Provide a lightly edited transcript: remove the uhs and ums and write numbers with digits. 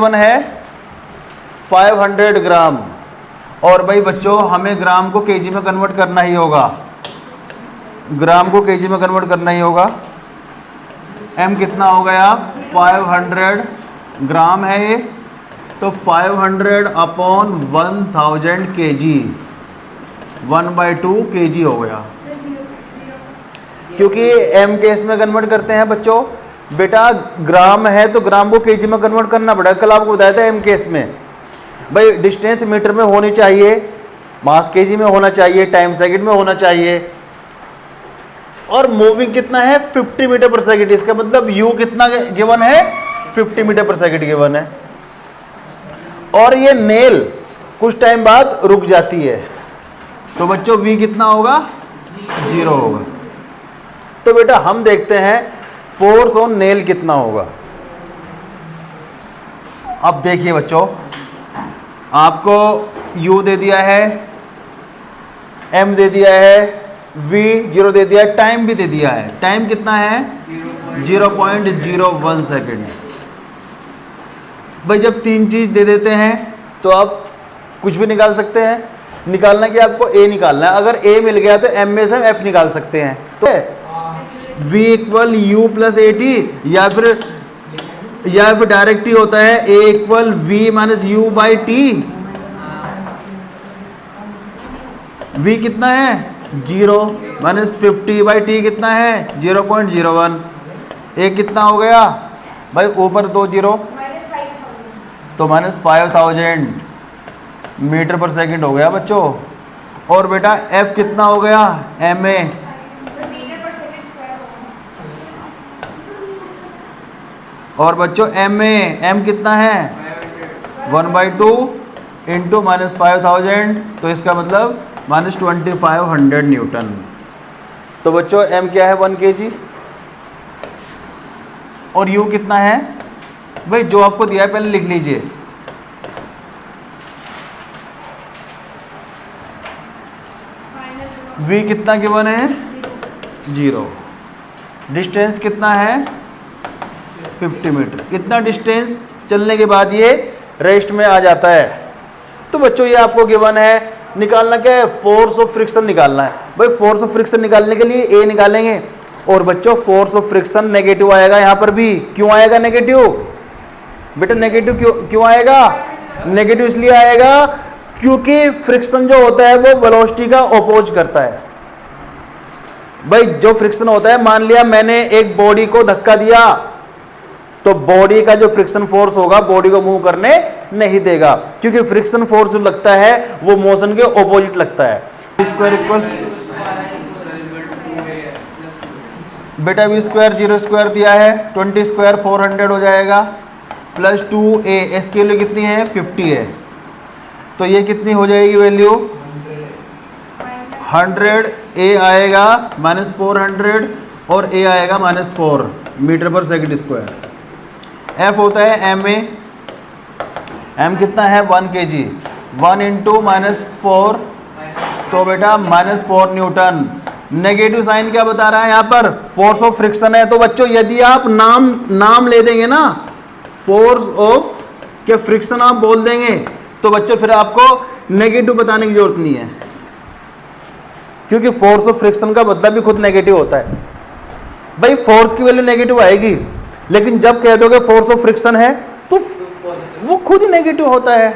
One है 500 ग्राम। और भाई बच्चों हमें ग्राम को केजी में कन्वर्ट करना ही होगा, ग्राम को केजी में कन्वर्ट करना ही होगा। m कितना हो गया 500 ग्राम है ये, तो 500 अपॉन 1000 kg 1/2 kg हो गया। क्योंकि m के इसमें कन्वर्ट करते हैं बच्चों, बेटा ग्राम है तो ग्राम को केजी में कन्वर्ट करना पड़ेगा। कल आपको बताया था m केस में भाई डिस्टेंस मीटर में होनी चाहिए, मास केजी में होना चाहिए, टाइम सेकंड में होना चाहिए, और मूविंग कितना है 50 मीटर पर सेकंड। इसका मतलब u कितना गिवन है 50 मीटर पर सेकंड गिवन है। और ये नेल कुछ टाइम बाद रुक जाती है, तो बच्चों v कितना होगा 0 होगा। तो बेटा हम देखते हैं फोर्स ऑन नेल कितना होगा। अब देखिए बच्चों, आपको u दे दिया है, m दे दिया है, v 0 दे दिया है, टाइम भी दे दिया है। टाइम कितना है 0.01 सेकेंड। भाई जब तीन चीज दे देते हैं तो आप कुछ भी निकाल सकते हैं। निकालना कि आपको a निकालना है, अगर a मिल गया तो m में से हम f निकाल सकते हैं। तो v equal u plus A T, या फिर डायरेक्ट ही होता है a equal v minus you by T. v कितना है 0 माइनस 50 बाई टी कितना है 0.01। a कितना हो गया भाई ऊपर 2 0 तो -5000 मीटर पर सेकंड हो गया बच्चों। और बेटा f कितना हो गया ma, और बच्चों m कितना है 1/2 इंटू -5000, तो इसका मतलब -2500 न्यूटन। तो बच्चों m क्या है 1 kg, और u कितना है भाई जो आपको दिया है पहले लिख लीजिए। v कितना गिवन है 0, डिस्टेंस कितना है 50 मीटर। इतना डिस्टेंस चलने के बाद ये रेस्ट में आ जाता है। तो बच्चों ये आपको गिवन है, निकालना क्या है फोर्स ऑफ फ्रिक्शन निकालना है। भाई फोर्स ऑफ फ्रिक्शन निकालने के लिए a निकालेंगे, और बच्चों फोर्स ऑफ फ्रिक्शन नेगेटिव आएगा यहाँ पर भी। क्यों आएगा नेगेटिव बेटा, नेगेटिव क्यों आएगा? नेगेटिव इसलिए आएगा क्योंकि फ्रिक्शन जो होता है वो वेलोसिटी का अपोज करता है। भाई जो फ्रिक्शन होता है, मान लिया मैंने एक बॉडी को धक्का दिया, तो बॉडी का जो फ्रिक्शन फोर्स होगा बॉडी को मूव करने नहीं देगा, क्योंकि फ्रिक्शन फोर्स जो लगता है वो मोशन के ऑपोजिट लगता है। स्क्वायर इक्वल बेटा v स्क्वायर 0 स्क्वायर दिया है, 20 स्क्वायर 400 हो जाएगा, प्लस 2a, इसके लिए कितनी है 50 है, तो ये कितनी हो जाएगी वैल्यू 100। a आएगा -400 और a आएगा -4 मीटर पर सेकंड स्क्वायर। f होता है ma, m कितना है 1 kg, 1 इंटू -4, तो बेटा -4 न्यूटन। नेगेटिव साइन क्या बता रहा है यहाँ पर, फोर्स ऑफ फ्रिक्शन है। तो बच्चों यदि आप नाम ले देंगे ना, फोर्स ऑफ के फ्रिक्शन आप बोल देंगे, तो बच्चों फिर आपको नेगेटिव बताने की जरूरत नहीं है, क्योंकि फोर्स ऑफ फ्रिक्शन का मतलब भी खुद नेगेटिव होता है। भाई फोर्स की वैल्यू नेगेटिव आएगी, लेकिन जब कह दोगे फोर्स ऑफ फ्रिक्शन है तो वो खुद ही नेगेटिव होता है।